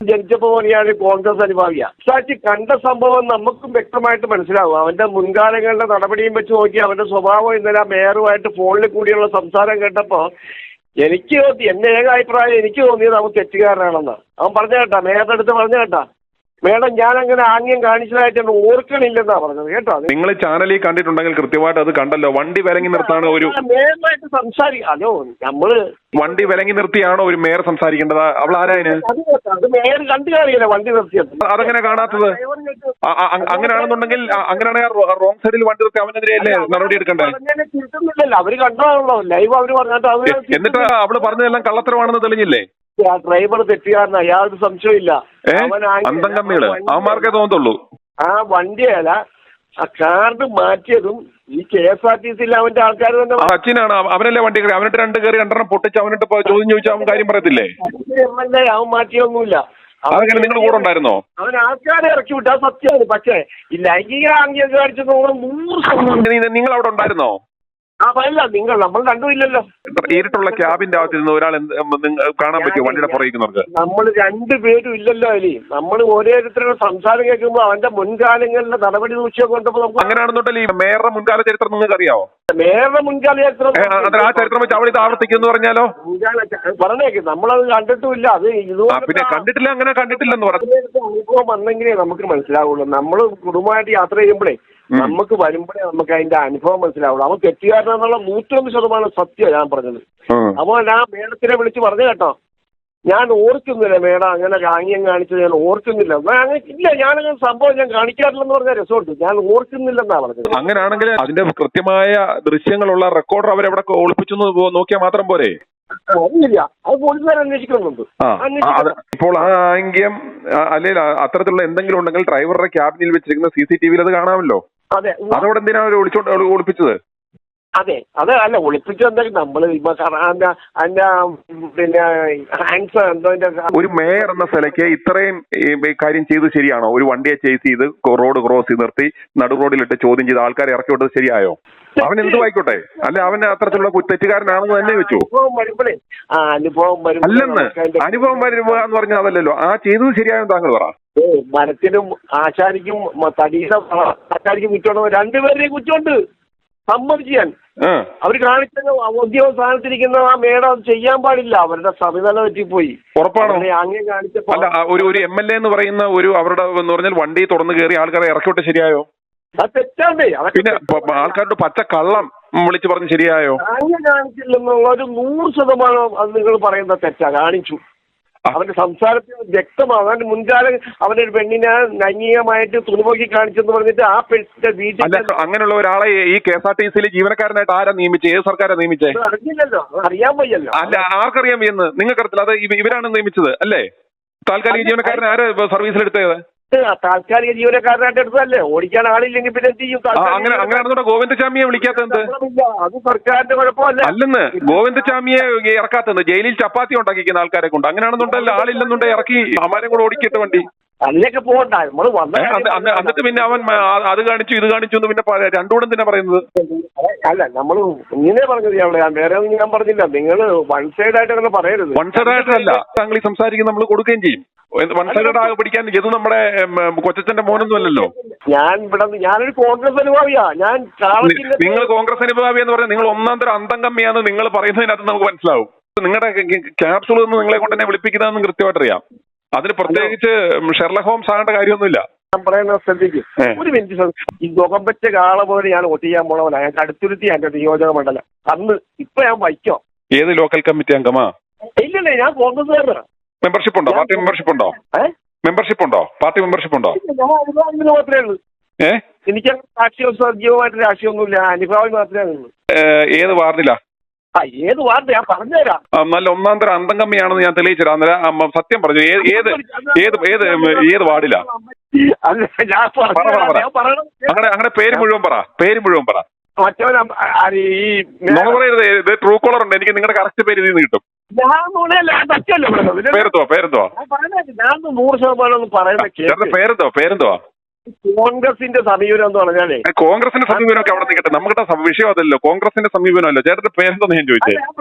ജനിച്ചപ്പോൾ ഞാൻ കോൺഗ്രസ് അനുഭാവിയാണ്. സാക്ഷി കണ്ട സംഭവം നമുക്കും വ്യക്തമായിട്ട് മനസ്സിലാവും. അവന്റെ മുൻകാലങ്ങളുടെ നടപടിയും വെച്ച് നോക്കി അവന്റെ സ്വഭാവം ഇന്നലെ മേയറുമായിട്ട് ഫോണിൽ കൂടിയുള്ള സംസാരം കേട്ടപ്പോൾ എനിക്ക് എന്റെ ഏക അഭിപ്രായം എനിക്ക് തോന്നിയത് അവൻ തെറ്റുകാരനാണെന്ന്. അവൻ പറഞ്ഞ കേട്ടാ, മേയറുടെ അടുത്ത് പറഞ്ഞ കേട്ടാ, മേഡം ഞാൻ അങ്ങനെ ആംഗ്യം കാണിച്ചതായിട്ട് ഓർക്കണില്ലെന്നാ പറഞ്ഞത് കേട്ടോ. നിങ്ങൾ ചാനലിൽ കണ്ടിട്ടുണ്ടെങ്കിൽ കൃത്യമായിട്ട് അത് കണ്ടല്ലോ. വണ്ടി വിലങ്ങി നിർത്താണ് ഒരു മേയറുമായിട്ട് സംസാരിക്കാലോ. നമ്മള് വണ്ടി വിലങ്ങി നിർത്തിയാണോ ഒരു മേയർ സംസാരിക്കേണ്ടത്? അവൾ ആരായന്? അത് മേയർ കണ്ടു കാണിയല്ലേ വണ്ടി നിർത്തിയത്. അതെങ്ങനെ കാണാത്തത്? അങ്ങനെയാണെന്നുണ്ടെങ്കിൽ അങ്ങനെയാണെങ്കിൽ റോങ് സൈഡിൽ വണ്ടി നിർത്തി അവനെതിരെയല്ലേ നടപടി എടുക്കണ്ടേ? തിരുത്തുന്നില്ലല്ലോ, അവര് കണ്ടതാണല്ലോ ലൈവ്. അവര് പറഞ്ഞിട്ട് എന്നിട്ട് അവള് പറഞ്ഞതെല്ലാം കള്ളത്തരമാണെന്ന് തെളിഞ്ഞില്ലേ? ആ ഡ്രൈവർ തെറ്റുകാരനാ, യാതൊരു സംശയമില്ല. അന്തംകമ്മികള് അവന്മാർക്കേ തോന്നത്തുള്ളൂ. ആ വണ്ടിയല്ല, ആ കാർഡ് മാറ്റിയതും ഈ KSRTC അവന്റെ ആൾക്കാർ തന്നെ. അച്ഛനാണ് അവനല്ലേ വണ്ടി കയറി, അവനിട്ട് രണ്ട് കയറി രണ്ടെണ്ണം പൊട്ടിച്ച് അവനിട്ട് ചോദ്യം ചോദിച്ചാൽ അവൻ കാര്യം പറയത്തില്ലേ? MLA അവൻ മാറ്റിയൊന്നുമില്ല. അതെങ്ങനെ നിങ്ങൾ കൂടെ ഉണ്ടായിരുന്നോ? അവൻ ആൾക്കാരെ ഇറക്കി വിട്ട സത്യമാണ്. പക്ഷേ ഈ ലൈംഗിക ആംഗ്യം കാണിച്ചു 100%. നിങ്ങൾ അവിടെ ഉണ്ടായിരുന്നോ? അതല്ല, നമ്മൾ കണ്ടുമില്ലല്ലോ. ഇരുട്ടുള്ള ക്യാബിന്റെ അകത്തിരുന്ന് ഒരാൾ കാണാൻ പറ്റുമോ വണ്ടിയുടെ പുറകിക്കുന്നവർക്ക്? നമ്മൾ രണ്ടുപേരും ഇല്ലല്ലോ അലി. നമ്മൾ ഓരോരുത്തരുടെ സംസാരം കേൾക്കുമ്പോൾ അവന്റെ മുൻകാലങ്ങളിലെ നടപടി സൂക്ഷിച്ചൊക്കെ കൊണ്ടപ്പോൾ നമുക്ക് അങ്ങനെയാണെന്നുണ്ടല്ലേ ഈ മേയറുടെ മുൻകാല ചരിത്രം നിങ്ങൾക്ക് അറിയാവോ? മേയറുടെ മുൻകാല ചരിത്രം ആ ചരിത്രം വെച്ച് അവിടെ ഇത് ആവർത്തിക്കുന്നു പറഞ്ഞാലോ? പറഞ്ഞേക്ക്, നമ്മളത് കണ്ടിട്ടുമില്ല. അത് പിന്നെ കണ്ടിട്ടില്ല, അങ്ങനെ കണ്ടിട്ടില്ലെന്ന് പറഞ്ഞു. അനുഭവം വന്നെങ്കിലേ നമുക്ക് മനസ്സിലാവുള്ളൂ. നമ്മൾ കുടുംബമായിട്ട് യാത്ര ചെയ്യുമ്പോഴേ നമുക്ക് വരുമ്പോഴേ നമുക്ക് അതിന്റെ അനുഭവം മനസ്സിലാവുള്ളൂ. അവൻ തെറ്റുകാരനെന്നുള്ള 101% സത്യം ഞാൻ പറഞ്ഞത്. അപ്പോൾ ആ മേഡത്തിനെ വിളിച്ച് പറഞ്ഞു കേട്ടോ, ഞാൻ ഓർക്കുന്നില്ല മേഡം അങ്ങനെ ആംഗ്യം കാണിച്ചത്, ഞാൻ ഓർക്കുന്നില്ല. അങ്ങനെ ഇല്ല, ഞാനങ്ങനെ സംഭവം ഞാൻ കാണിക്കാറില്ലെന്ന് പറഞ്ഞ രസമുണ്ട്. ഞാൻ ഓർക്കുന്നില്ലെന്നാണ് പറഞ്ഞത്. അങ്ങനെയാണെങ്കിൽ അതിന്റെ കൃത്യമായ ദൃശ്യങ്ങളുള്ള റെക്കോർഡർ അവരെവിടെ ഒളിപ്പിച്ചു നോക്കിയാൽ മാത്രം പോരെ? അറിയില്ല, അത് പോലീസുകാർ അന്വേഷിക്കുന്നുണ്ട്. ഇപ്പോൾ ആ ആംഗ്യം അല്ലെങ്കിൽ അത്തരത്തിലുള്ള എന്തെങ്കിലും ഉണ്ടെങ്കിൽ ഡ്രൈവറുടെ ക്യാബിനിൽ വെച്ചിരിക്കുന്ന CCTV അത് കാണാമല്ലോ. അതെ, അതോടെ എന്തിനാ അവർ ഒളിപ്പിച്ചത്? അതെ അതെ അല്ല, ഒളിപ്പിച്ചെന്തായാലും നമ്മള് അതിന്റെ പിന്നെ ഹാൻഡ്സ് എന്തോ. ഒരു മേയർ എന്ന സ്ഥലയ്ക്ക് ഇത്രയും കാര്യം ചെയ്ത് ശരിയാണോ? ഒരു വണ്ടിയെ ചേസ് ചെയ്ത് റോഡ് ക്രോസ് ചെയ്ത് നിർത്തി നടു റോഡിലിട്ട് ചോദ്യം ചെയ്ത് ആൾക്കാരെ ഇറക്കി വിട്ടത് ശരിയായോ? അവൻ എന്തു ആയിക്കോട്ടെ, അല്ലെ അവൻ അത്തരത്തിലുള്ള തെറ്റുകാരനാണെന്ന് തന്നെ വെച്ചു. അല്ലെന്ന് അനുഭവം വരുക എന്ന് പറഞ്ഞാൽ അതല്ലല്ലോ. ആ ചെയ്തത് ശരിയായെന്ന് താങ്കൾ പറ. മരത്തിനും ആശാരിക്കും തടീനും ആശാരിക്കും കുറ്റമുണ്ടോ? രണ്ടുപേരുടെയും കുറ്റമുണ്ട്, സമ്മതിച്ചു ഞാൻ. അവര് കാണിച്ച ഉദ്യോഗ സ്ഥാനത്തിരിക്കുന്ന ആ മേഡം അത് ചെയ്യാൻ പാടില്ല. അവരുടെ സമിതല പറ്റിപ്പോയി. ഉറപ്പാണോ? അങ്ങനെ കാണിച്ചപ്പോ അല്ല, ഒരു MLA എന്ന് പറയുന്ന ഒരു അവരുടെ എന്ന് പറഞ്ഞാൽ വണ്ടി തുറന്നു കയറി ആൾക്കാരെ ഇറക്കിവിട്ട് ശരിയായോ? അത് തെറ്റാണ്ടേ. പിന്നെ ആൾക്കാരുടെ പച്ച കള്ളം വിളിച്ചു പറഞ്ഞ് ശരിയായോ? അങ്ങനെ കാണിച്ചില്ലെന്നുള്ള ഒരു 100% അത് നിങ്ങൾ പറയുന്നത് തെറ്റാ. കാണിച്ചു. അവന്റെ സംസാരത്തിൽ വ്യക്തമാകാൻ മുൻകാലം അവനൊരു പെണ്ണിനെ ലൈംഗികമായിട്ട് തുണിപോക്കി കാണിച്ചെന്ന് പറഞ്ഞിട്ട് ആ പെണ്ണിന്റെ വീട്ടിൽ അങ്ങനെയുള്ള ഒരാളെ ഈ KSRTC ജീവനക്കാരനായിട്ട് ആരാ നിയമിച്ചത്? ഏത് സർക്കാരാ നിയമിച്ചേ? അറിഞ്ഞില്ലല്ലോ, അറിയാൻ വയ്യല്ലോ. അല്ല, ആർക്കറിയാൻ വയ്യെന്ന്? നിങ്ങൾക്കറിയത്തില്ല. അത് ഇവരാണ് നിയമിച്ചത് അല്ലേ? താൽക്കാലിക ജീവനക്കാരൻ ആരാ സർവീസിലെടുത്തത്? താൽക്കാലിക ജീവനക്കാരനായിട്ട് എടുത്തതല്ലേ. ഓടിക്കാൻ ആളില്ലെങ്കിൽ പിന്നെ എന്ത് ചെയ്യും? അങ്ങനെയാണെന്നുണ്ടോ ഗോവിന്ദചാമിയെ വിളിക്കാത്തത്? അത് സർക്കാരിന്റെ കുഴപ്പമല്ല. അല്ലെന്ന് ഗോവിന്ദചാമിയെ ഇറക്കാത്തത് ജയിലിൽ ചപ്പാത്തി ഉണ്ടാക്കിക്കുന്ന ആൾക്കാരെ കൊണ്ട്. അങ്ങനെയാണെന്നുണ്ടല്ലോ ആളില്ലെന്നുണ്ടെ ഇറക്കി അമാരെ കൂടെ ഓടിക്കിട്ട് വണ്ടി അതിലേക്ക് പോകണ്ട. നമ്മള് എന്നിട്ട് പിന്നെ അവൻ അത് കാണിച്ചു ഇത് കാണിച്ചു എന്ന് പിന്നെ രണ്ടുകൂടെ തന്നെ പറയുന്നത്. അല്ല, നമ്മള് ഇങ്ങനെ പറഞ്ഞത് ഞാൻ വേറെ ഒന്നും ഞാൻ പറഞ്ഞില്ല. നിങ്ങൾ വൺ സൈഡ് ആയിട്ട് അങ്ങനെ പറയരുത്. വൺ സൈഡ് ആയിട്ടല്ല താങ്കൾ ഈ സംസാരിക്കുന്ന നമ്മൾ കൊടുക്കുകയും ചെയ്യും. വൺ സൈഡ് ആകെ പിടിക്കാൻ ഇത് നമ്മുടെ കൊച്ചച്ഛന്റെ മോനൊന്നും അല്ലല്ലോ. ഞാനൊരു കോൺഗ്രസ് അനുഭാവിയാ. നിങ്ങൾ കോൺഗ്രസ് അനുഭാവി എന്ന് പറഞ്ഞാൽ നിങ്ങൾ ഒന്നാം തരം അന്തം കമ്മിയാന്ന് നിങ്ങൾ പറയുന്നതിനകത്ത് നമുക്ക് മനസ്സിലാവും. നിങ്ങളുടെ ക്യാപ്സൂൾ നിന്ന് നിങ്ങളെ കൊണ്ട് തന്നെ വിളിപ്പിക്കുന്നതെന്ന് കൃത്യമായിട്ട് അറിയാം. അതിന് പ്രത്യേകിച്ച് ഷെർലക് ഹോംസ് ആകേണ്ട കാര്യമൊന്നുമില്ല. ഞാൻ പറയുന്ന ശ്രദ്ധിക്കും. ഒരു മിനിറ്റ്. ഈ മുഖം വെച്ച കാള പോലെ ഞാൻ വോട്ട് ചെയ്യാൻ പോണവല്ല. ഞാൻ കടുത്തുരുത്തി എന്റെ നിയോജക മണ്ഡലം അന്ന്. ഇപ്പൊ ഞാൻ വയ്ക്കോ. ഏത് ലോക്കൽ കമ്മിറ്റി അംഗമാ? ഇല്ലല്ലേ, ഞാൻ കോൺഗ്രസ്സുകാരനാ. മെമ്പർഷിപ്പ് ഉണ്ടോ? പാർട്ടി മെമ്പർഷിപ്പ് ഉണ്ടോ? മെമ്പർഷിപ്പ് ഉണ്ടോ? പാർട്ടി മെമ്പർഷിപ്പ് ഉണ്ടോ? ഞാൻ അനുഭാവിന് മാത്രമേ ഉള്ളൂ. എനിക്ക് രാഷ്ട്രീയ സജീവമായിട്ട് രാഷ്ട്രീയമൊന്നുമില്ല. അനുഭാവി മാത്രമേ ഉള്ളൂ. ഏത് വാർഡിലാ? ഏത് വാർഡ് ഞാൻ പറഞ്ഞുതരാം. നല്ല ഒന്നാം തരം അന്തം കമ്മിയാണെന്ന് ഞാൻ തെളിയിച്ചുതരാം. അന്നേരം സത്യം പറഞ്ഞു. ഏത് വാർഡിലാ? അങ്ങനെ പേര് മുഴുവൻ പറ. പറയരുത്. ട്രൂ കോളർ ഉണ്ട്. എനിക്ക് നിങ്ങളുടെ കറക്റ്റ് പേര് ഇതിൽ നിന്ന് കിട്ടും. പേരെന്തോ? ഞാൻ 100% പറയുന്ന പേരെന്തോ? കോൺഗ്രസിന്റെ സമീപനം എന്ന് പറഞ്ഞാലേ കോൺഗ്രസിന്റെ സമീപനമൊക്കെ അവിടെ നിൽക്കട്ടെ. നമ്മുടെ വിഷയം അതല്ലോ. കോൺഗ്രസിന്റെ സമീപനമല്ലോ. ചേട്ടന്റെ പേരെന്തോന്ന് ഞാൻ ചോദിച്ചേ?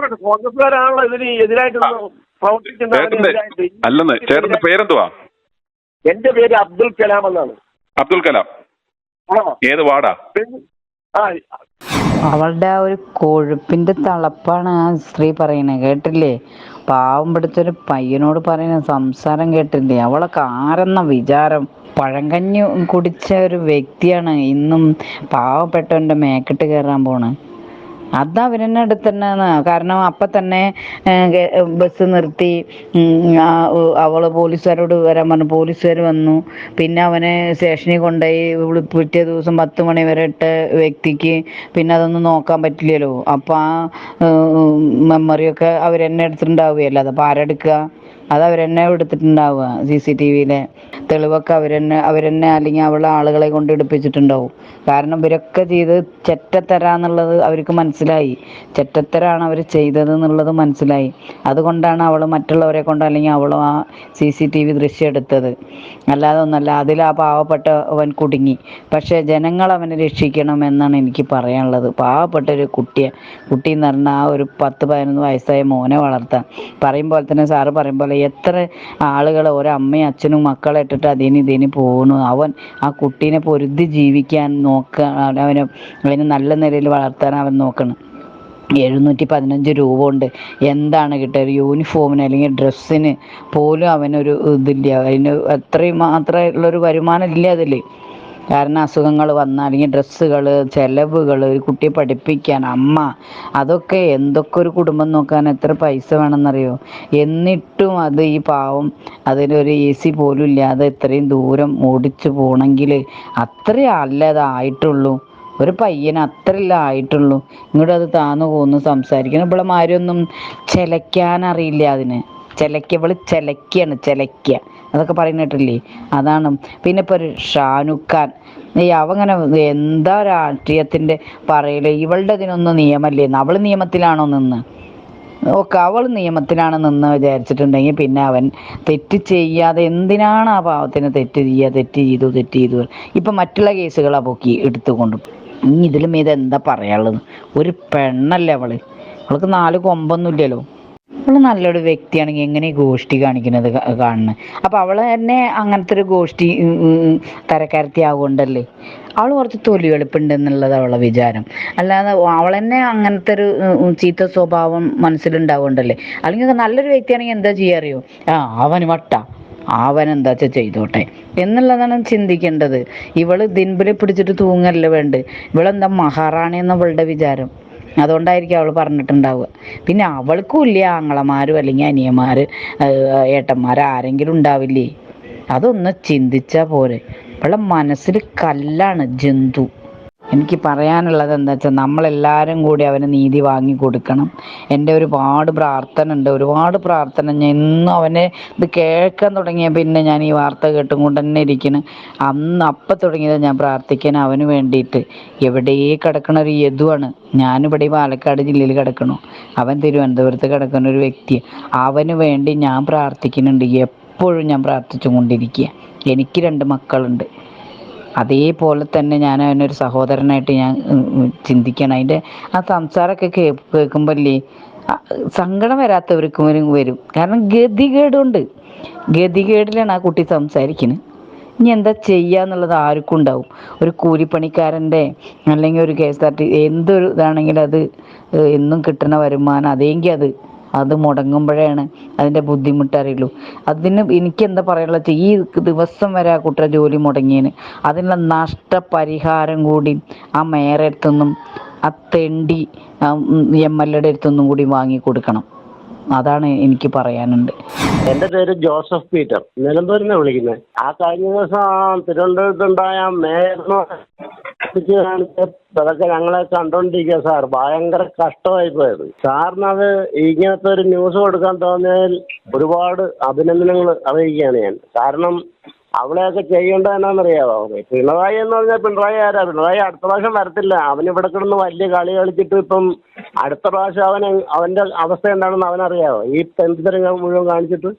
കോൺഗ്രസ്സുകാരാണല്ലോ ഇതിന് എതിരായിട്ട് പ്രവർത്തിക്കുന്ന അല്ലെന്ന് ചേട്ടന്റെ പേരെന്തുവാ? എന്റെ പേര് അബ്ദുൽ കലാം എന്നാണ്. അബ്ദുൽ കലാം. ഏത് വാർഡാ? അവളുടെ ആ ഒരു കൊഴുപ്പിന്റെ തളപ്പാണ് ആ സ്ത്രീ പറയണത്, കേട്ടില്ലേ? പാവം പിടിച്ചൊരു പയ്യനോട് പറയുന്ന സംസാരം കേട്ടില്ലേ? അവളൊക്കെ ആരെന്ന വിചാരം? പഴങ്കഞ്ഞി കുടിച്ച ഒരു വ്യക്തിയാണ് ഇന്നും പാവപ്പെട്ടവന്റെ മേക്കിട്ട് കയറാൻ പോണ്. അത് അവരെന്നെ അടുത്തന്നെ. കാരണം അപ്പം തന്നെ ബസ് നിർത്തി, അവള് പോലീസുകാരോട് വരാൻ പറഞ്ഞു. പോലീസുകാർ വന്നു. പിന്നെ അവനെ സ്റ്റേഷനിൽ കൊണ്ടുപോയി. പിറ്റേ ദിവസം 10 മണി വരെ ഇട്ട വ്യക്തിക്ക് പിന്നെ അതൊന്നും നോക്കാൻ പറ്റില്ലല്ലോ. അപ്പം ആ മെമ്മറിയൊക്കെ അവരെന്നെ എടുത്തിട്ടുണ്ടാവുകയല്ലോ. അതപ്പോൾ ആരെടുക്കുക? അത് അവരെന്നെ എടുത്തിട്ടുണ്ടാവുക. CCTVയിലെ തെളിവൊക്കെ അവരെന്നെ അല്ലെങ്കിൽ അവളുടെ ആളുകളെ കൊണ്ട് എടുപ്പിച്ചിട്ടുണ്ടാവും. കാരണം ഇവരൊക്കെ ചെയ്ത് ചെറ്റത്തരാന്നുള്ളത് അവർക്ക് മനസ്സിലായി. ചെറ്റത്തരാണ് അവർ ചെയ്തത് എന്നുള്ളത് മനസ്സിലായി. അതുകൊണ്ടാണ് അവൾ മറ്റുള്ളവരെ കൊണ്ട് അല്ലെങ്കിൽ അവളും ആ CCTV ദൃശ്യം എടുത്തത്. അല്ലാതെ ഒന്നല്ല. അതിൽ ആ പാവപ്പെട്ടവൻ കുടുങ്ങി. പക്ഷേ ജനങ്ങൾ അവനെ രക്ഷിക്കണം എന്നാണ് എനിക്ക് പറയാനുള്ളത്. പാവപ്പെട്ട ഒരു കുട്ടി എന്ന് പറഞ്ഞാൽ ആ ഒരു 10-11 വയസ്സായ മോനെ വളർത്താൻ പറയുമ്പോൾ തന്നെ സാറ് പറയുമ്പോൾ എത്ര ആളുകൾ ഓരോ അമ്മയും അച്ഛനും മക്കളെ ഇട്ടിട്ട് ഇതിന് പോകണു. അവൻ ആ കുട്ടീനെ പൊരുതി ജീവിക്കാൻ അവന് നല്ല നിലയിൽ വളർത്താൻ അവൻ നോക്കണം. 715 രൂപ കൊണ്ട് എന്താണ് കിട്ടുക? ഒരു യൂണിഫോമിന് അല്ലെങ്കിൽ ഡ്രസ്സിന് പോലും അവനൊരു ഇതില്ല. അതിന് അത്രയും മാത്രമുള്ളൊരു വരുമാനം ഇല്ല അതിൽ. കാരണം അസുഖങ്ങൾ വന്നാൽ അല്ലെങ്കിൽ ഡ്രസ്സുകൾ, ചിലവുകൾ, ഒരു കുട്ടിയെ പഠിപ്പിക്കാൻ അമ്മ, അതൊക്കെ എന്തൊക്കെ ഒരു കുടുംബം നോക്കാൻ എത്ര പൈസ വേണമെന്നറിയോ? എന്നിട്ടും അത് ഈ പാവം അതിനൊരു AC പോലും ഇല്ലാതെ ഇത്രയും ദൂരം ഓടിച്ചു പോകണമെങ്കിൽ അത്രയും അല്ലതായിട്ടുള്ളൂ. ഒരു പയ്യന് അത്രയല്ല ആയിട്ടുള്ളൂ. ഇങ്ങോട്ട് അത് താന്നു പോന്ന് സംസാരിക്കണം. ഇവിടെ മാരൊന്നും ചിലയ്ക്കാനറിയില്ല. അതിന് ഇവള് ചിലയ്ക്കുക അതൊക്കെ പറയുന്നിട്ടില്ലേ? അതാണ്. പിന്നെ ഇപ്പോൾ ഒരു ഷാനുഖ് ഖാൻ, അവങ്ങനെ എന്താ രാഷ്ട്രീയത്തിൻ്റെ പറയല്? ഇവളുടെ ഇതിനൊന്നും നിയമല്ലേ? അവൾ നിയമത്തിലാണോ നിന്ന്? അവൾ നിയമത്തിലാണ് നിന്ന് വിചാരിച്ചിട്ടുണ്ടെങ്കിൽ പിന്നെ അവൻ തെറ്റ് ചെയ്യാതെ എന്തിനാണ് ആ പാവത്തിന് തെറ്റ് ചെയ്തു? ഇപ്പം മറ്റുള്ള കേസുകളാണ് പൊക്കി എടുത്തുകൊണ്ട്. ഇനി ഇതിലും ഇതെന്താ പറയാനുള്ളത്? ഒരു പെണ്ണല്ലേ അവൾക്ക് 4 കൊമ്പൊന്നും ഇല്ലല്ലോ. അവള് നല്ലൊരു വ്യക്തിയാണെങ്കിൽ എങ്ങനെ ഗോഷ്ടി കാണിക്കുന്നത് കാണുന്നത്? അപ്പം അവൾ തന്നെ അങ്ങനത്തെ ഒരു ഗോഷ്ടി തരക്കാരത്തി ആവുകൊണ്ടല്ലേ. അവൾ കുറച്ച് തൊലി വെളുപ്പുണ്ട് എന്നുള്ളത് അവളുടെ വിചാരം. അല്ലാതെ അവൾ തന്നെ അങ്ങനത്തെ ഒരു ചീത്ത സ്വഭാവം മനസ്സിലുണ്ടാവുകൊണ്ടല്ലേ. അല്ലെങ്കിൽ നല്ലൊരു വ്യക്തിയാണെങ്കിൽ എന്താ ചെയ്യാറിയോ? അവന് അവനെന്താ വെച്ചാൽ ചെയ്തോട്ടെ എന്നുള്ളതാണ് ചിന്തിക്കേണ്ടത്. ഇവള് ദിൻപിൽ പിടിച്ചിട്ട് തൂങ്ങല്ല വേണ്ട. ഇവളെന്താ മഹാറാണി എന്നവളുടെ വിചാരം. അതുകൊണ്ടായിരിക്കും അവൾ പറഞ്ഞിട്ടുണ്ടാവുക. പിന്നെ അവൾക്കും ഇല്ല ആങ്ങളമാരും അല്ലെങ്കിൽ അനിയന്മാർ, ഏട്ടന്മാർ ആരെങ്കിലും ഉണ്ടാവില്ലേ? അതൊന്ന് ചിന്തിച്ചാൽ പോരെ. അവളുടെ മനസ്സിൽ കല്ലാണ് ജന്തു. എനിക്ക് പറയാനുള്ളത് എന്താ വെച്ചാൽ നമ്മളെല്ലാവരും കൂടി അവന് നീതി വാങ്ങി കൊടുക്കണം. എൻ്റെ ഒരുപാട് പ്രാർത്ഥന ഞാൻ ഇന്നും അവനെ ഇത് കേൾക്കാൻ തുടങ്ങിയ പിന്നെ ഞാൻ ഈ വാർത്ത കേട്ടും കൊണ്ട് തന്നെ ഇരിക്കണം. അപ്പം തുടങ്ങിയത് ഞാൻ പ്രാർത്ഥിക്കാൻ അവന് വേണ്ടിയിട്ട്. എവിടെ കിടക്കണ ഒരു യദുവാണ്. ഞാനിവിടെ പാലക്കാട് ജില്ലയിൽ കിടക്കണു, അവൻ തിരുവനന്തപുരത്ത് കിടക്കുന്ന ഒരു വ്യക്തി. അവന് വേണ്ടി ഞാൻ പ്രാർത്ഥിക്കുന്നുണ്ട്. എപ്പോഴും ഞാൻ പ്രാർത്ഥിച്ചു കൊണ്ടിരിക്കുക. എനിക്ക് 2 മക്കളുണ്ട്. അതേപോലെ തന്നെ ഞാൻ അവനൊരു സഹോദരനായിട്ട് ഞാൻ ചിന്തിക്കണം. അതിൻ്റെ ആ സംസാരമൊക്കെ കേൾക്കുമ്പോഴല്ലേ സങ്കടം വരാത്തവർക്കും വരും. കാരണം ഗതികേടിലാണ് ആ കുട്ടി സംസാരിക്കുന്നത്. ഇനി എന്താ ചെയ്യുക എന്നുള്ളത് ആർക്കും ഉണ്ടാവും. ഒരു കൂലിപ്പണിക്കാരൻ്റെ അല്ലെങ്കിൽ ഒരു KSRTC എന്തൊരു ഇതാണെങ്കിലും അത് എന്നും കിട്ടുന്ന വരുമാനം അതെങ്കിൽ അത് മുടങ്ങുമ്പോഴാണ് അതിൻ്റെ ബുദ്ധിമുട്ട് അറിയുള്ളൂ. അതിന് എനിക്കെന്താ പറയാനുള്ളത്? ഈ ദിവസം വരെ ആ കുട്ടിയുടെ ജോലി മുടങ്ങിയതിന് അതിനുള്ള നഷ്ടപരിഹാരം കൂടി ആ മേയറുടെ അടുത്തുനിന്നും ആ തെണ്ടി MLA യുടെ അടുത്തൊന്നും കൂടി വാങ്ങിക്കൊടുക്കണം. അതാണ് എനിക്ക് പറയാനുണ്ട്. എന്റെ പേര് ജോസഫ് പീറ്റർ, നിലമ്പൂരിനെ വിളിക്കുന്നത്. കഴിഞ്ഞ ദിവസം തിരുവനന്തപുരത്തുണ്ടായ അതൊക്കെ ഞങ്ങളെ കണ്ടോണ്ടിരിക്കുക സാർ. ഭയങ്കര കഷ്ടമായി പോയത് സാറിനത്. ഇങ്ങനത്തെ ഒരു ന്യൂസ് കൊടുക്കാൻ തോന്നിയതിൽ ഒരുപാട് അഭിനന്ദനങ്ങൾ അറിയിക്കുകയാണ് ഞാൻ. കാരണം അവളെയൊക്കെ ചെയ്യേണ്ടത് എന്നാണെന്നറിയാമോ? പിണറായി എന്ന് പറഞ്ഞാൽ പിണറായി ആരാ? പിണറായി അടുത്ത പ്രാവശ്യം വരത്തില്ല. അവനിവിടെ കിടന്ന് വലിയ കളി കളിച്ചിട്ട് ഇപ്പം അടുത്ത പ്രാവശ്യം അവന്റെ അവസ്ഥ എന്താണെന്ന് അവനറിയാമോ? ഈ തെണ്ടിത്തരം മുഴുവൻ കാണിച്ചിട്ട്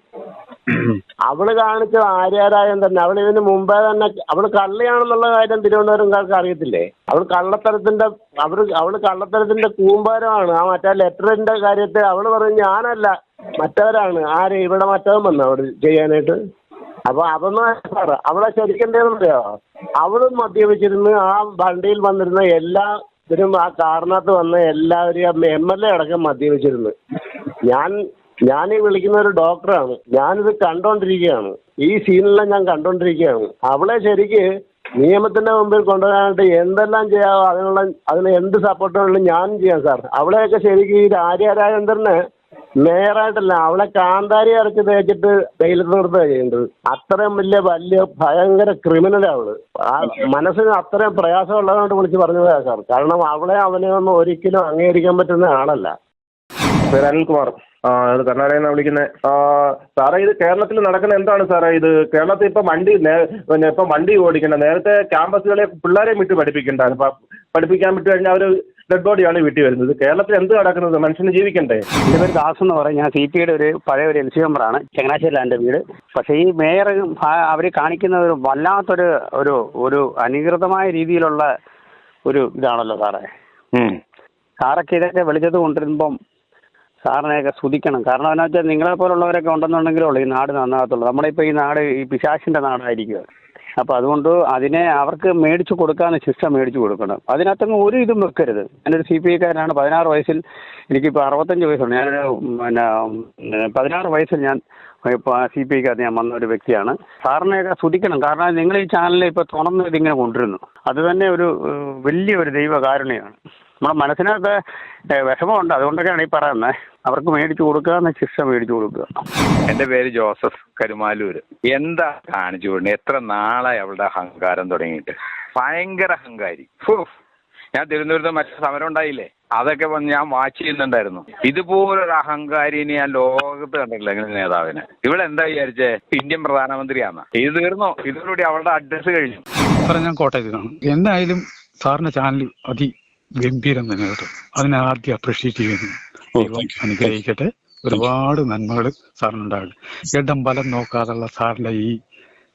അവള് കാണിച്ചത് ആര്യാരായം തന്നെ. അവൾ ഇതിന് മുമ്പേ തന്നെ അവള് കള്ളിയാണെന്നുള്ള കാര്യം തിരുവനന്തപുരംകാർക്ക് അറിയത്തില്ലേ? അവള് കള്ളത്തരത്തിന്റെ കൂമ്പാരമാണ്. ആ മറ്റേ ലെറ്ററിന്റെ കാര്യത്തിൽ അവള് പറഞ്ഞു ഞാനല്ല, മറ്റവരാണ്. ആര് ഇവിടെ മറ്റവൻ വന്നു അവിടെ ചെയ്യാനായിട്ട്. അപ്പൊ അതൊന്നും സാറ് അവളെ ശരിക്കെന്തേന്ന് പറയാമോ? അവളും മദ്യപിച്ചിരുന്ന് ആ വണ്ടിയിൽ വന്നിരുന്ന എല്ലാവരും, ആ കാറിനകത്ത് വന്ന എല്ലാവരും MLA അടക്കം മദ്യപിച്ചിരുന്നു. ഞാൻ ഈ വിളിക്കുന്ന ഒരു ഡോക്ടറാണ്. ഞാനിത് കണ്ടോണ്ടിരിക്കുകയാണ്. ഈ സീനെല്ലാം ഞാൻ കണ്ടോണ്ടിരിക്കുകയാണ്. അവളെ ശരിക്ക് നിയമത്തിന്റെ മുമ്പിൽ കൊണ്ടുവരാനായിട്ട് എന്തെല്ലാം ചെയ്യാമോ അതിന് എന്ത് സപ്പോർട്ടുകളും ഞാനും ചെയ്യാം സാർ. അവളെയൊക്കെ ശരിക്കും ഈ ആര്യാരാജേന്ദ്രനെ മേയറായിട്ടല്ല, അവളെ കാന്താരി അരച്ച് തേച്ചിട്ട് വെയിലത്ത് നിർത്തുക ചെയ്യേണ്ടത്. അത്രയും വലിയ ഭയങ്കര ക്രിമിനലാണ് അവള്. ആ മനസ്സിന് അത്രയും പ്രയാസമുള്ളതുകൊണ്ട് വിളിച്ച് പറഞ്ഞതാ സാർ. കാരണം അവനെ ഒന്നും ഒരിക്കലും അംഗീകരിക്കാൻ പറ്റുന്ന ആളല്ല. അനിൽകുമാർ, ഇത് കർണാടകയിൽ നിന്നാണ് വിളിക്കുന്നത്. സാറേ, ഇത് കേരളത്തിൽ നടക്കുന്ന എന്താണ് സാറേ? ഇത് കേരളത്തിൽ ഇപ്പം വണ്ടി ഓടിക്കണ്ട. നേരത്തെ ക്യാമ്പസുകളെ പിള്ളേരെ വിട്ട് പഠിപ്പിക്കണ്ടായിരുന്നു. പഠിപ്പിക്കാൻ വിട്ട് കഴിഞ്ഞാൽ അവർ ഡെഡ് ബോഡിയാണ് വീട്ടിൽ വരുന്നത്. കേരളത്തിൽ എന്ത് നടക്കുന്നത്? മനുഷ്യന് ജീവിക്കണ്ടേ? എൻ്റെ പേര് ദാസ് എന്ന് പറയും. ഞാൻ CPIയുടെ പഴയ ഒരു LC മെമ്പറാണ്. ചങ്ങനാശ്ശേരിയിലാണ് എൻ്റെ വീട്. പക്ഷേ ഈ മേയർ അവർ കാണിക്കുന്ന ഒരു വല്ലാത്തൊരു ഒരു അനധികൃതമായ രീതിയിലുള്ള ഒരു ഇതാണല്ലോ സാറേ. സാറൊക്കെ ഇതൊക്കെ വെളിച്ചത്ത് കൊണ്ടുവരുമ്പം സാറിനെയൊക്കെ സ്തുതിക്കണം. കാരണം എന്താ വെച്ചാൽ നിങ്ങളെ പോലുള്ളവരൊക്കെ ഉണ്ടെന്നുണ്ടെങ്കിലുള്ളൂ ഈ നാട് നന്നാകത്തുള്ളൂ. നമ്മളിപ്പോൾ ഈ നാട് ഈ പിശാചിൻ്റെ നാടായിരിക്കുക. അപ്പോൾ അതുകൊണ്ട് അവർക്ക് മേടിച്ചു കൊടുക്കാമെന്ന് ശിക്ഷ മേടിച്ചു കൊടുക്കണം. അതിനകത്തങ്ങ് ഒരു ഇതും വെക്കരുത്. ഞാനൊരു CPIക്കാരനാണ്. 16 വയസ്സിൽ, എനിക്കിപ്പോൾ 65 വയസ്സുണ്ട്. ഞാനൊരു 16 വയസ്സിൽ ഞാൻ CPIക്കകത്ത് ഞാൻ വന്ന ഒരു വ്യക്തിയാണ്. സാറിനെയൊക്കെ സ്തുതിക്കണം. കാരണം നിങ്ങൾ ഈ ചാനലിൽ ഇപ്പോൾ തുറന്ന് ഇതിങ്ങനെ കൊണ്ടുവരുന്നു. അത് തന്നെ ഒരു വലിയൊരു ദൈവകാരുണ്യമാണ്. നമ്മുടെ മനസ്സിനകത്ത് വിഷമമുണ്ട്. അതുകൊണ്ടൊക്കെയാണ് ഈ പറയുന്നത്. അവർക്ക് മേടിച്ചു കൊടുക്കുക എന്ന ശിക്ഷ മേടിച്ചു കൊടുക്കുക. എൻ്റെ പേര് ജോസഫ്, കരുമാലൂര്. എന്താ കാണിച്ചു കൊടുക്കുന്നത്? എത്ര നാളായി അവളുടെ അഹങ്കാരം തുടങ്ങിയിട്ട്. ഭയങ്കര അഹങ്കാരി. ഞാൻ തിരുവനന്തപുരത്ത് മറ്റു സമരം ഉണ്ടായില്ലേ, അതൊക്കെ വന്ന് ഞാൻ വാച്ച് ചെയ്യുന്നുണ്ടായിരുന്നു. ഇതുപോലൊരു അഹങ്കാരിനെ ഞാൻ ലോകത്ത് കണ്ടിട്ടില്ല. ഇങ്ങനെ നേതാവിനെ. ഇവളെന്താ വിചാരിച്ചേ ഇന്ത്യൻ പ്രധാനമന്ത്രിയാന്നാ? ഇത് തീർന്നോ? ഇതോടുകൂടി അവളുടെ അഡ്രസ് കഴിഞ്ഞു. സാറേ, ഞാൻ കോട്ടയത്തിലാണ്. എന്തായാലും സാറിന്റെ ചാനൽ ഗംഭീരം തന്നെ കേട്ടോ. അതിനെ ആദ്യം അപ്രീഷിയേറ്റ് ചെയ്യുന്നു. ദൈവം അനുഗ്രഹിക്കട്ടെ. ഒരുപാട് നന്മകൾ സാറിനുണ്ടാകട്ടെ. ഇടം ബലം നോക്കാതുള്ള സാറിന്റെ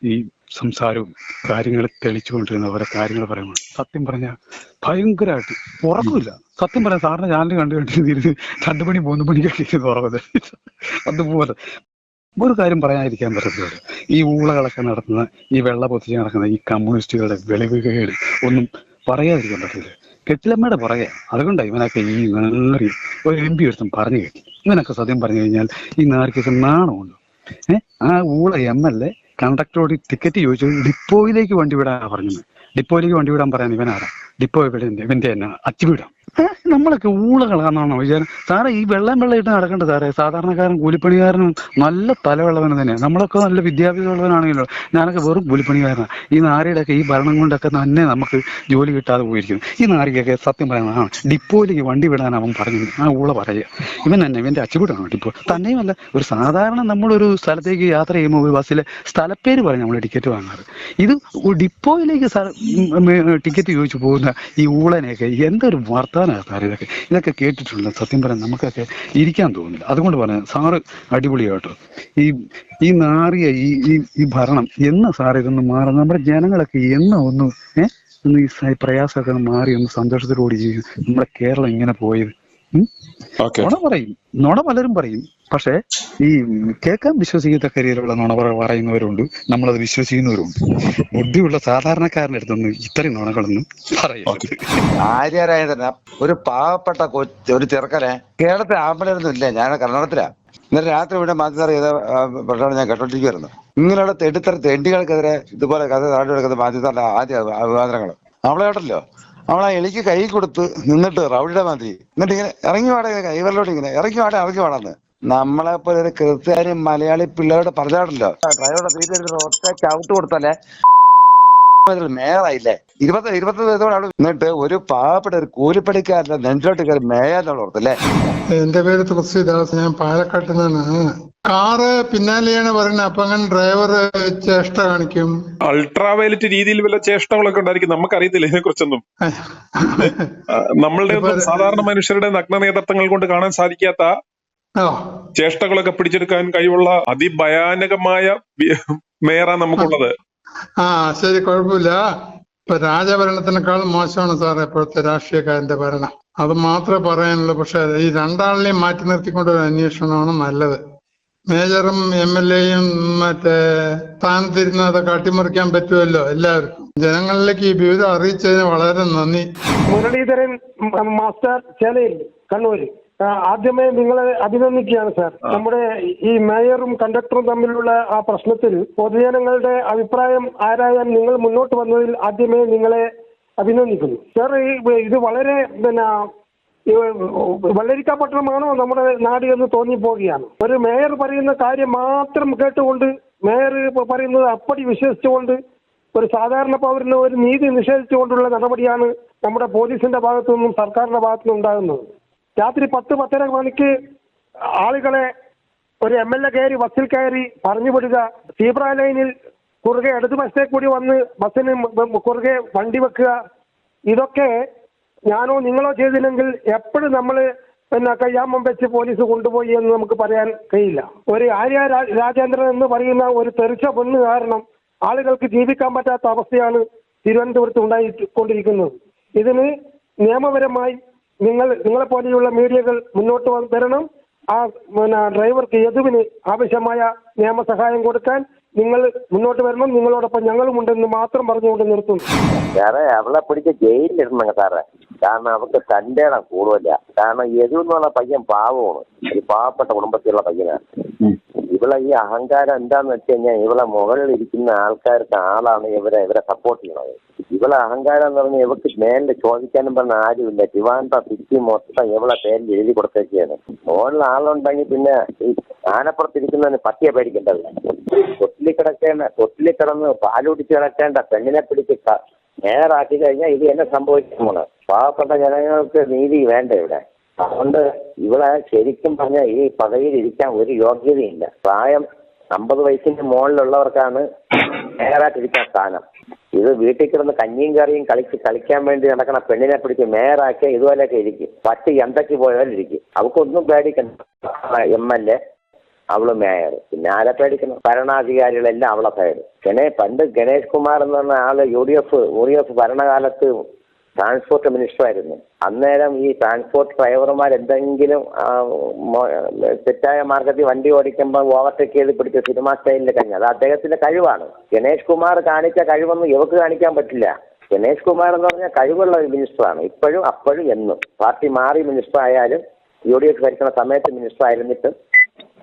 ഈ സംസാരവും കാര്യങ്ങൾ തെളിച്ചുകൊണ്ടിരുന്ന ഓരോ കാര്യങ്ങൾ പറയുമ്പോൾ സത്യം പറഞ്ഞാൽ ഭയങ്കരമായിട്ട് ഉറക്കമില്ല. സത്യം പറയാം, സാറിന്റെ ചാനൽ കണ്ടിരുന്ന് 2 മണി 3 മണിക്കൊക്കെ ഉറങ്ങുന്നത്. അതുപോലെ ഒരു കാര്യം പറയാതിരിക്കാൻ പറ്റത്തില്ല. ഈ ഊളകളൊക്കെ നടത്തുന്ന, ഈ വെള്ള പൊത്തിച്ച് നടക്കുന്ന ഈ കമ്മ്യൂണിസ്റ്റുകളുടെ വെളിവുകേട് ഒന്നും പറയാതിരിക്കാൻ പറ്റില്ല. കെട്ടിലമ്മയുടെ പുറകെ. അതുകൊണ്ടാണ് ഇവനൊക്കെ ഈ നാറി ഒരു MP ഒരുത്തും പറഞ്ഞു കേട്ടി. ഇവനൊക്കെ സത്യം പറഞ്ഞു കഴിഞ്ഞാൽ ഈ നാറിക്കൊക്കെ നാണമുണ്ട്. ആ ഊള MLA കണ്ടക്ടറോട് ടിക്കറ്റ് ചോദിച്ചു ഡിപ്പോയിലേക്ക് വണ്ടി വിടാനാണ് പറഞ്ഞത്. ഡിപ്പോയിലേക്ക് വണ്ടി വിടാൻ പറയാൻ ഇവനാരാ? ഡിപ്പോ ഇവന്റെ തന്നെ അച്ചുവിടാം. നമ്മളൊക്കെ ഊളകളാണെന്നാണോ വിചാരം? സാറേ, ഈ വെള്ളം ഇട്ട് നടക്കേണ്ട സാറേ. സാധാരണക്കാരൻ കൂലിപ്പണിക്കാരനും നല്ല തലവെള്ളവനും തന്നെയാണ്. നമ്മളൊക്കെ നല്ല വിദ്യാഭ്യാസമുള്ളവനാണെങ്കിലോ. ഞാനൊക്കെ വെറും കൂലിപ്പണിക്കാരനാണ്. ഈ നാരിയുടെയൊക്കെ ഈ ഭരണം കൊണ്ടൊക്കെ തന്നെ നമുക്ക് ജോലി കിട്ടാതെ പോയിരിക്കുന്നു. ഈ നാരിക്കൊക്കെ സത്യം പറയുന്നതാണ് ഡിപ്പോയിലേക്ക് വണ്ടി വിടാൻ അവൻ പറഞ്ഞു. ആ ഊള പറയുക ഇവൻ തന്നെ ഇവന്റെ അച്ചുവിടാണ് ഡിപ്പോ. തന്നെയുമല്ല, ഒരു സാധാരണ നമ്മളൊരു സ്ഥലത്തേക്ക് യാത്ര ചെയ്യുമ്പോൾ ഒരു ബസ്സിലെ സ്ഥലപ്പേര് പറഞ്ഞ് നമ്മൾ ടിക്കറ്റ് വാങ്ങാറ്. ഇത് ഡിപ്പോയിലേക്ക് ടിക്കറ്റ് ചോദിച്ചു പോകുന്ന ഈ ഊളനെയൊക്കെ എന്തൊരു വർത്തമാനമാണ് സാർ ഇതൊക്കെ. ഇതൊക്കെ കേട്ടിട്ടുണ്ട്. സത്യം പറയാൻ നമുക്കൊക്കെ ഇരിക്കാൻ തോന്നുന്നില്ല. അതുകൊണ്ട് പറയാം, സാറ് അടിപൊളിയാട്ടോ. ഈ നാറിയ ഈ ഭരണം എന്ന് സാർ ഇതൊന്ന് മാറും. നമ്മുടെ ജനങ്ങളൊക്കെ ഒന്ന് ഈ പ്രയാസമൊക്കെ മാറി ഒന്ന് സന്തോഷത്തോടുകൂടി ചെയ്യും. നമ്മുടെ കേരളം ഇങ്ങനെ പോയത്. നുണ പലരും പറയും. പക്ഷെ ഈ കേൾക്കാൻ വിശ്വസിക്കത്തക്ക രീതിയിലുള്ള നുണ പറയുന്നവരുണ്ട്, നമ്മളത് വിശ്വസിക്കുന്നവരുണ്ട്. ബുദ്ധിയുള്ള സാധാരണക്കാരൻ്റെ അടുത്തൊന്നും ഇത്രയും നുണകളൊന്നും പറയും. ആര്യാരായന്ദ്രൻ ഒരു പാവപ്പെട്ട ഒരു ചെറുക്കനെ കേരളത്തിൽ ആമ്പലൊന്നും ഇല്ല. ഞാൻ കർണാടകത്തിലാ. ഇന്നലെ രാത്രി ഇവിടെ മാധ്യമ ചെയ്ത പ്രശ്നമാണ് ഞാൻ കേട്ടോണ്ടിരിക്കുവായിരുന്നു. ഇങ്ങനെയുള്ള തെണ്ടികൾക്കെതിരെ ഇതുപോലെ കഥ നാട്ടിൽ കിടക്കുന്ന മാധ്യമ ആദ്യ അഭിവാദനങ്ങൾ. അവളെ കേട്ടല്ലോ, അവളെ എലിക്ക് കൈ കൊടുത്ത് നിന്നിട്ട് റൗഡിയുടെ മാതിരി എന്നിട്ട് ഇങ്ങനെ ഇറങ്ങി വാടക കൈവരിലോട്ട് ഇങ്ങനെ ഇറങ്ങി വാടാന്ന് നമ്മളെ പോലെ ഒരു ക്രിസ്ത്യാനി മലയാളി പിള്ളേരോട് പറഞ്ഞാണല്ലോ. ഡ്രൈവറുടെ സീറ്റ് ഒറ്റ ചവിട്ട് കൊടുത്തല്ലേ മേയറായില്ലേ? 20 വയസ്സോടെ അവിടെ എന്നിട്ട് ഒരു പാവപ്പെട്ട ഒരു കൂലിപ്പണിക്കാരന്റെ നെഞ്ചോട്ട് കയറി മേയാന്നുള്ള ഓർത്തല്ലേ. എന്റെ പേര് തുളസിദാസ്, ഞാൻ പാലക്കാട്ടിൽ നിന്നാണ്. കാറ് പിന്നാലെയാണ് പറയുന്നത്. അപ്പൊ അങ്ങനെ ഡ്രൈവർ ചേഷ്ട കാണിക്കും. അൾട്രാവയലറ്റ് രീതിയിൽ വല്ല ചേഷ്ടകളൊക്കെ ഉണ്ടായിരിക്കും. നമുക്കറിയത്തില്ല ഇതിനെ കുറിച്ചൊന്നും. നമ്മളുടെ സാധാരണ മനുഷ്യരുടെ നഗ്ന നേതൃത്വങ്ങൾ കൊണ്ട് കാണാൻ സാധിക്കാത്ത ആ ചേഷ്ടകളൊക്കെ പിടിച്ചെടുക്കാൻ കഴിവുള്ള അതിഭയാനകമായ മേയറാ നമുക്കുള്ളത്. ആ ശരി, കുഴപ്പമില്ല. ഇപ്പൊ രാജഭരണത്തിനേക്കാൾ മോശമാണ് സാർ ഇപ്പോഴത്തെ രാഷ്ട്രീയക്കാരന്റെ ഭരണം. അത് മാത്രമേ പറയാനുള്ളൂ. പക്ഷെ ഈ രണ്ടാളിനെയും മാറ്റി നിർത്തിക്കൊണ്ട് ഒരു അന്വേഷണമാണ് നല്ലത്. മേജറും MLA-യും മറ്റേ സ്ഥാനത്തിരുന്നതൊക്കെ അട്ടിമറിക്കാൻ പറ്റുമല്ലോ എല്ലാവർക്കും. ജനങ്ങളിലേക്ക് ഈ വിവരം അറിയിച്ചതിന് വളരെ നന്ദി. മുരളീധരൻ മാസ്റ്റർ ചേലയിൽ, കണ്ണൂര്. ആദ്യമേ നിങ്ങളെ അഭിനന്ദിക്കുകയാണ് സാർ. നമ്മുടെ ഈ മേയറും കണ്ടക്ടറും തമ്മിലുള്ള ആ പ്രശ്നത്തിൽ പൊതുജനങ്ങളുടെ അഭിപ്രായം ആരായാൻ നിങ്ങൾ മുന്നോട്ട് വന്നതിൽ ആദ്യമേ നിങ്ങളെ അഭിനന്ദിക്കുന്നു സാർ. ഇത് വളരെ വെള്ളരിക്കാപട്ടണമാണോ നമ്മുടെ നാട് എന്ന് തോന്നിപ്പോവുകയാണ്. ഒരു മേയർ പറയുന്ന കാര്യം മാത്രം കേട്ടുകൊണ്ട്, മേയർ പറയുന്നത് അപ്പടി വിശ്വസിച്ചുകൊണ്ട് ഒരു സാധാരണ പൗരന് ഒരു നീതി നിഷേധിച്ചുകൊണ്ടുള്ള നടപടിയാണ് നമ്മുടെ പോലീസിന്റെ ഭാഗത്തു നിന്നും സർക്കാരിന്റെ ഭാഗത്തു നിന്നും ഉണ്ടാകുന്നത്. രാത്രി 10-10:30 മണിക്ക് ആളുകളെ ഒരു MLA കയറി ബസ്സിൽ കയറി പറഞ്ഞു വിടുക, സീബ്ര ലൈനിൽ കുറുകെ ഇടതുവശത്തെ കൂടി വന്ന് ബസ്സിന് കുറുകെ വണ്ടി വെക്കുക, ഇതൊക്കെ ഞാനോ നിങ്ങളോ ചെയ്തില്ലെങ്കിൽ എപ്പോഴും നമ്മൾ കയ്യാമം വെച്ച് പോലീസ് കൊണ്ടുപോയി എന്ന് നമുക്ക് പറയാൻ കഴിയില്ല. ഒരു ആര്യ രാജേന്ദ്രൻ എന്ന് പറയുന്ന ഒരു തെറിച്ച പെണ്ണ് കാരണം ആളുകൾക്ക് ജീവിക്കാൻ പറ്റാത്ത അവസ്ഥയാണ് തിരുവനന്തപുരത്ത് ഉണ്ടായിക്കൊണ്ടിരിക്കുന്നത്. ഇതിന് നിയമപരമായി നിങ്ങളെ പോലെയുള്ള മീഡിയകൾ മുന്നോട്ട് വരണം. ആ ഡ്രൈവർക്ക് യദുവിന് ആവശ്യമായ നിയമസഹായം കൊടുക്കാൻ നിങ്ങൾ മുന്നോട്ട് വരണം. നിങ്ങളോടൊപ്പം ഞങ്ങളും ഉണ്ടെന്ന് മാത്രം പറഞ്ഞുകൊണ്ട് നിർത്തുന്നു. സാറേ, അവളെ പിടിച്ച് ജയിലിലിടണം സാറേ. കാരണം അവർക്ക് തൻ്റെ ഇടം കൂടുതല. കാരണം യദു എന്ന് പറഞ്ഞ പയ്യൻ പാവമാണ്, ഒരു പാവപ്പെട്ട കുടുംബത്തിലുള്ള പയ്യനാണ്. ഇവളെ ഈ അഹങ്കാരം എന്താന്ന് വെച്ച് കഴിഞ്ഞാൽ, ഇവളെ മുകളിൽ ഇരിക്കുന്ന ആൾക്കാർക്ക് ആളാണ് ഇവരെ സപ്പോർട്ട് ചെയ്യണത്. ഇവളെ അഹങ്കാരം എന്ന് പറഞ്ഞാൽ ഇവർക്ക് മേലിൽ ചോദിക്കാനും പറഞ്ഞ ആരുമില്ല. ട്രിവാൻഡ്രം സിറ്റി മൊത്തം ഇവളെ പേരിൽ എഴുതി കൊടുത്തേക്കാണ്. മുകളിൽ ആളുണ്ടെങ്കിൽ പിന്നെ ഈ ആനപ്പുറത്തിരിക്കുന്നതിന് പട്ടിയെ പേടിക്കേണ്ടത്. തൊട്ടിലി കിടന്ന് പാലുടിച്ച് കിടക്കേണ്ട പെണ്ണിനെ പിടിച്ച് നേരാക്കി കഴിഞ്ഞാൽ ഇത് എന്നെ സംഭവിക്കുമ്പോൾ പാവപ്പെട്ട ജനങ്ങൾക്ക് നീതി വേണ്ട ഇവിടെ. അതുകൊണ്ട് ഇവിടെ ശരിക്കും പറഞ്ഞാൽ ഈ പദവിയിൽ ഇരിക്കാൻ ഒരു യോഗ്യതയില്ല. പ്രായം 50 വയസ്സിന്റെ മുകളിലുള്ളവർക്കാണ് മേയറായിട്ടിരിക്കാൻ സ്ഥാനം. ഇത് വീട്ടിൽ കിടന്ന് കഞ്ഞിയും കറിയും കളിക്കാൻ വേണ്ടി നടക്കുന്ന പെണ്ണിനെ പിടിച്ച് മേയറാക്കിയ ഇതുപോലെയൊക്കെ ഇരിക്കും. പട്ടി എന്തൊക്കെ പോയാലും ഇരിക്കും. അവൾക്കൊന്നും പേടിക്കണ്ട. MLA, അവള് മേയർ, പിന്നെ ആരെ പേടിക്കണം? ഭരണാധികാരികളെല്ലാം അവളെ സൈഡ്. പണ്ട് ഗണേഷ് കുമാർ എന്ന് പറഞ്ഞ ആള് UDF ഭരണകാലത്ത് ട്രാൻസ്പോർട്ട് മിനിസ്റ്റർ ആയിരുന്നു. അന്നേരം ഈ ട്രാൻസ്പോർട്ട് ഡ്രൈവർമാർ എന്തെങ്കിലും തെറ്റായ മാർഗത്തിൽ വണ്ടി ഓടിക്കുമ്പോൾ ഓവർടേക്ക് ചെയ്ത് പിടിച്ച സിനിമാ സ്റ്റൈലിൽ കഴിഞ്ഞ അത് അദ്ദേഹത്തിന്റെ കഴിവാണ്. ഗണേഷ് കുമാർ കാണിച്ച കഴിവൊന്നും ഇവർക്ക് കാണിക്കാൻ പറ്റില്ല. ഗണേഷ് കുമാർ എന്ന് പറഞ്ഞാൽ കഴിവുള്ള ഒരു മിനിസ്റ്ററാണ്. ഇപ്പോഴും അപ്പോഴും എന്നും പാർട്ടി മാറി മിനിസ്റ്റർ ആയാലും UDF ഭരിക്കുന്ന സമയത്ത് മിനിസ്റ്റർ ആയിരുന്നിട്ട്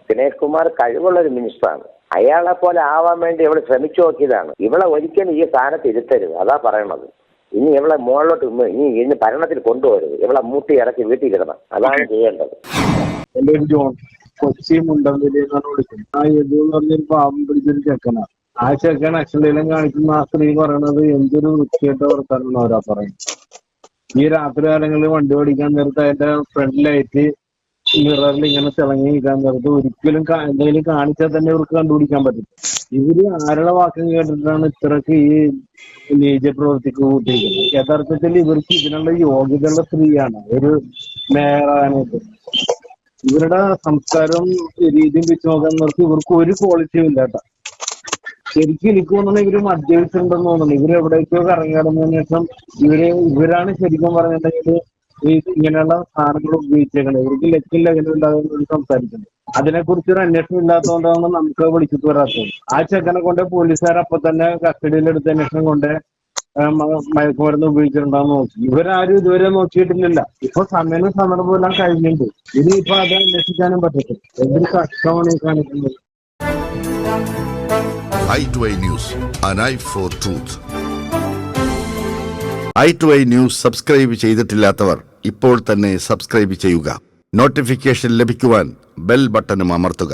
ഗണേഷ് കുമാർ കഴിവുള്ള ഒരു മിനിസ്റ്ററാണ്. അയാളെ പോലെ ആവാൻ വേണ്ടി ഇവള് ശ്രമിച്ചു നോക്കിയതാണ്. ഇവളെ ഒരിക്കലും ഈ സ്ഥാനത്ത് ഇരുത്തരുത്, അതാ പറയണത്. ഇനി ഇവളെ മുകളിലോട്ട് ഇനി ഭരണത്തിൽ കൊണ്ടുപോകരുത്. ഇവളെ മൂട്ടി ഇറക്കി വീട്ടിൽ കിടണം, അതാണ് ചെയ്യേണ്ടത്. എന്റെ ഒരു ജോൺ കൊച്ചി മുണ്ടമ്പലിയെന്നാണ് വിളിക്കുന്നത്. ആ യദു എന്ന് പറഞ്ഞൊരു പാവം പിടിച്ചൊരു ചെക്കനാ. ആ ചെക്കൻ അശ്ലീലം കാണിക്കുന്ന ആ സ്ത്രീ പറയണത് എന്തൊരു വൃത്തിയായിട്ട് വർത്താനം അവരാ പറയുന്നത്. ഈ രാത്രി കാലങ്ങളിൽ വണ്ടി ഓടിക്കാൻ നേരത്ത് അതിന്റെ ഫ്രണ്ടിലായിട്ട് മിററിൽ ഇങ്ങനെ തിളങ്ങി നിൽക്കാൻ നേരത്ത് ഒരിക്കലും എന്തെങ്കിലും കാണിച്ചാൽ തന്നെ ഇവർക്ക് കണ്ടുപിടിക്കാൻ പറ്റും. ഇവര് ആരുടെ വാക്കും കേട്ടിട്ടാണ് ഇത്രക്ക് ഈ നീച പ്രവൃത്തിക്ക് കൂട്ടിയിരിക്കുന്നത്. യഥാർത്ഥത്തിൽ ഇവർക്ക് ഇതിനുള്ള യോഗ്യതയുള്ള സ്ത്രീയാണ് ഒരു മേയറാനായിട്ട്. ഇവരുടെ സംസ്കാരവും രീതിയും വെച്ച് നോക്കാൻ ഇവർക്ക് ഒരു ക്വാളിറ്റിയും ഇല്ല കേട്ടോ. ശരിക്കും എനിക്ക് തോന്നുന്നു ഇവര് മദ്യപിച്ചിട്ടുണ്ടെന്ന് തോന്നുന്നു. ഇവര് എവിടേക്കോ കറങ്ങി കിടന്നതിന് ശേഷം ഇവരാണ് ശരിക്കും പറഞ്ഞിട്ടുണ്ടെങ്കിൽ ഈ ഇങ്ങനെയുള്ള സാധനങ്ങൾ ഉപയോഗിച്ചേക്കുന്നത്. ഇവർക്ക് ലക്കില്ല ഉണ്ടാകുന്ന സംസാരിക്കുന്നത്. അതിനെക്കുറിച്ചൊരു അന്വേഷണം ഇല്ലാത്തതുകൊണ്ടാണ് നമുക്ക് വിളിച്ചിട്ട് വരാത്തത്. ആ ചെക്കനെ കൊണ്ട് പോലീസുകാർ അപ്പൊ തന്നെ കസ്റ്റഡിയിലെടുത്ത അന്വേഷണം കൊണ്ട് മയക്കുമരുന്ന് ഉപയോഗിച്ചിട്ടുണ്ടാകുന്ന നോക്കി. ഇവരാരും ഇതുവരെ നോക്കിയിട്ടില്ല. ഇപ്പൊ സമയവും സന്ദർഭവും എല്ലാം കഴിഞ്ഞിട്ടുണ്ട്. ഇനിയിപ്പോ അത് അന്വേഷിക്കാനും പറ്റത്തില്ല. എന്തൊരു കഷ്ടമാണ് ഈ കാണിക്കുന്നത്. i2i News, an eye for truth. i2i News subscribe ചെയ്തിട്ടില്ലാത്തവർ ഇപ്പോൾ തന്നെ സബ്സ്ക്രൈബ് ചെയ്യുക. നോട്ടിഫിക്കേഷൻ ലഭിക്കുവാൻ ബെൽ ബട്ടണും അമർത്തുക.